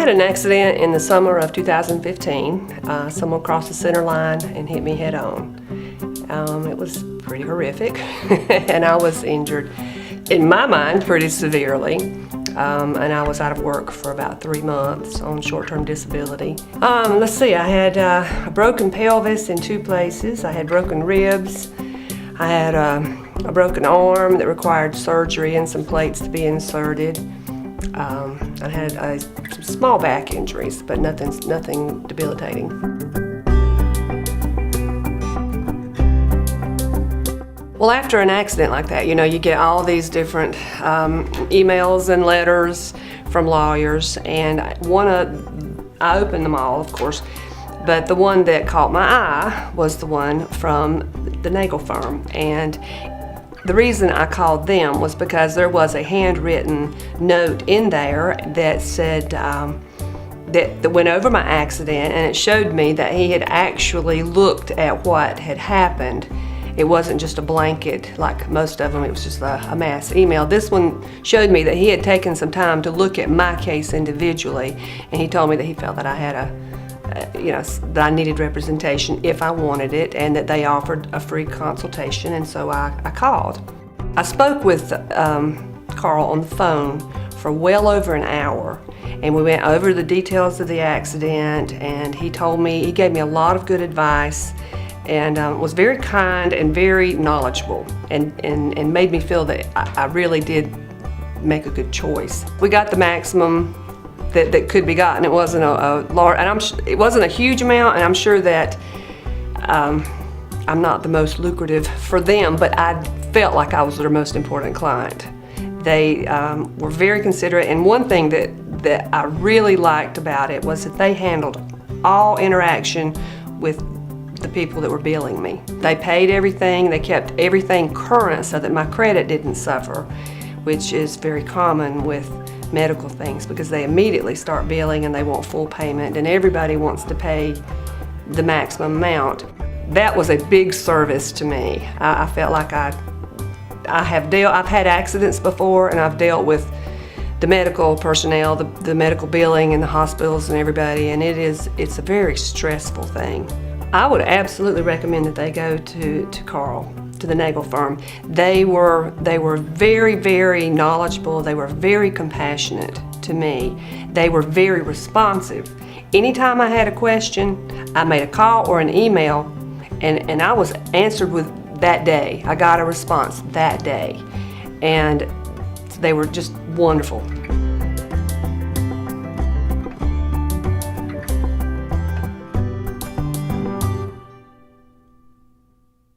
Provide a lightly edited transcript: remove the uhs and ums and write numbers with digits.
had an accident in the summer of 2015. Someone crossed the center line and hit me head on. It was pretty horrific, and I was injured, in my mind, pretty severely. And I was out of work for about 3 months on short-term disability. Let's see, I had a broken pelvis in 2 places. I had broken ribs. I had a broken arm that required surgery and some plates to be inserted. I had some small back injuries, but nothing debilitating. Well, after an accident like that, you get all these different emails and letters from lawyers, and I opened them all, of course, but the one that caught my eye was the one from the Nagle firm. And the reason I called them was because there was a handwritten note in there that said, that went over my accident, and it showed me that he had actually looked at what had happened. It wasn't just a blanket like most of them, it was just a mass email. This one showed me that he had taken some time to look at my case individually, and he told me that he felt that I had that I needed representation if I wanted it, and that they offered a free consultation, and so I called. I spoke with Carl on the phone for well over an hour, and we went over the details of the accident, and he gave me a lot of good advice, and was very kind and very knowledgeable, and made me feel that I really did make a good choice. We got the maximum that could be gotten. It wasn't a large, and it wasn't a huge amount, and I'm sure that I'm not the most lucrative for them, but I felt like I was their most important client. They were very considerate, and one thing that I really liked about it was that they handled all interaction with the people that were billing me. They paid everything, they kept everything current so that my credit didn't suffer, which is very common with medical things, because they immediately start billing and they want full payment, and everybody wants to pay the maximum amount. That was a big service to me. I felt like I've had accidents before, and I've dealt with the medical personnel, the medical billing and the hospitals and everybody, and it's a very stressful thing. I would absolutely recommend that they go to Carl, to the Nagle firm. They were very, very knowledgeable. They were very compassionate to me. They were very responsive. Anytime I had a question, I made a call or an email, and I was answered with that day. I got a response that day, and they were just wonderful.